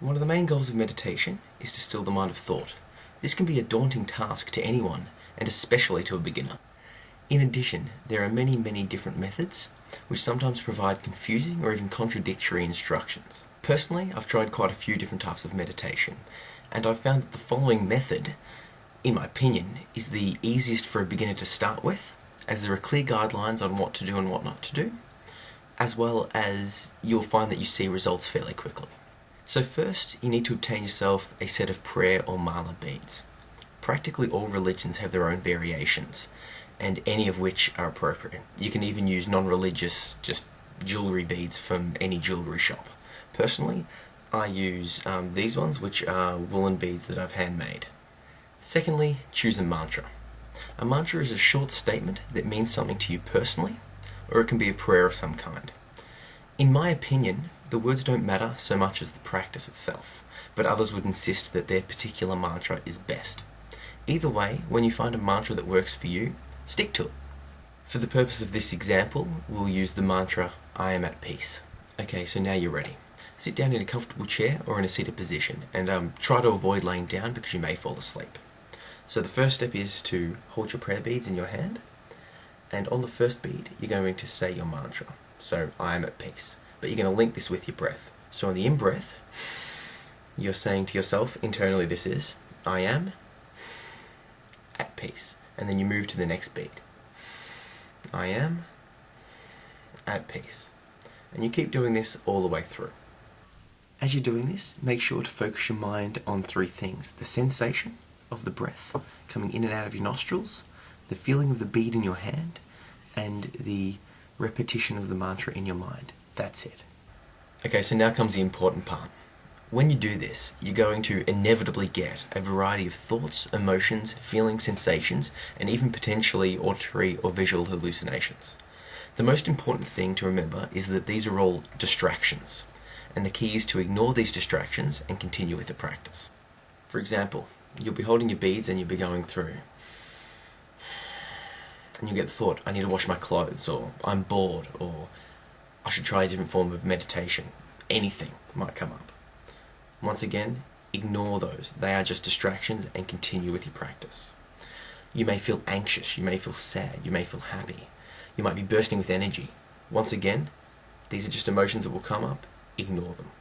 One of the main goals of meditation is to still the mind of thought. This can be a daunting task to anyone, and especially to a beginner. In addition, there are many different methods, which sometimes provide confusing or even contradictory instructions. Personally, I've tried quite a few different types of meditation, and I've found that the following method, in my opinion, is the easiest for a beginner to start with, as there are clear guidelines on what to do and what not to do, as well as you'll find that you see results fairly quickly. So first, you need to obtain yourself a set of prayer or mala beads. Practically all religions have their own variations, and any of which are appropriate. You can even use non-religious, just jewellery beads from any jewellery shop. Personally, I use these ones, which are woolen beads that I've handmade. Secondly, choose a mantra. A mantra is a short statement that means something to you personally, or it can be a prayer of some kind. In my opinion, the words don't matter so much as the practice itself, but others would insist that their particular mantra is best. Either way, when you find a mantra that works for you, stick to it. For the purpose of this example, we'll use the mantra, I am at peace. Okay, so now you're ready. Sit down in a comfortable chair or in a seated position, and try to avoid laying down because you may fall asleep. So the first step is to hold your prayer beads in your hand, and on the first bead, you're going to say your mantra. So, I am at peace. But you're going to link this with your breath. So on the in-breath, you're saying to yourself, internally this is, I am at peace. And then you move to the next bead. I am at peace. And you keep doing this all the way through. As you're doing this, make sure to focus your mind on three things. The sensation of the breath coming in and out of your nostrils, the feeling of the bead in your hand, and the repetition of the mantra in your mind. That's it. Okay, so now comes the important part. When you do this, you're going to inevitably get a variety of thoughts, emotions, feelings, sensations, and even potentially auditory or visual hallucinations. The most important thing to remember is that these are all distractions, and the key is to ignore these distractions and continue with the practice. For example, you'll be holding your beads and you'll be going through, and you get the thought, I need to wash my clothes, or I'm bored, or I should try a different form of meditation. Anything might come up. Once again, ignore those. They are just distractions and continue with your practice. You may feel anxious, you may feel sad, you may feel happy. You might be bursting with energy. Once again, these are just emotions that will come up. Ignore them.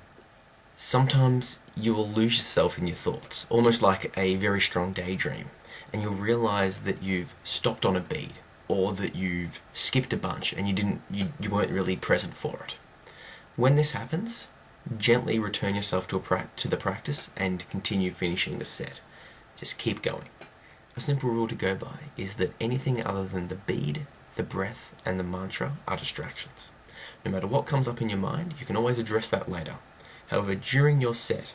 Sometimes you will lose yourself in your thoughts, almost like a very strong daydream, and you'll realize that you've stopped on a bead, or that you've skipped a bunch and you weren't really present for it. When this happens, gently return yourself to the practice and continue finishing the set. Just keep going. A simple rule to go by is that anything other than the bead, the breath, and the mantra are distractions. No matter what comes up in your mind, you can always address that later. However, during your set,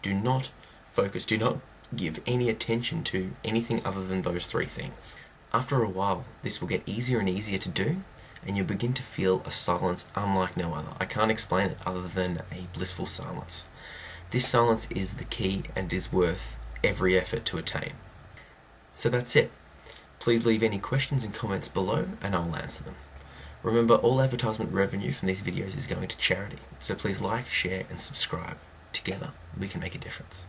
do not focus, do not give any attention to anything other than those three things. After a while, this will get easier and easier to do, and you'll begin to feel a silence unlike no other. I can't explain it other than a blissful silence. This silence is the key and is worth every effort to attain. So that's it. Please leave any questions and comments below and I'll answer them. Remember, all advertisement revenue from these videos is going to charity, so please like, share and subscribe. Together, we can make a difference.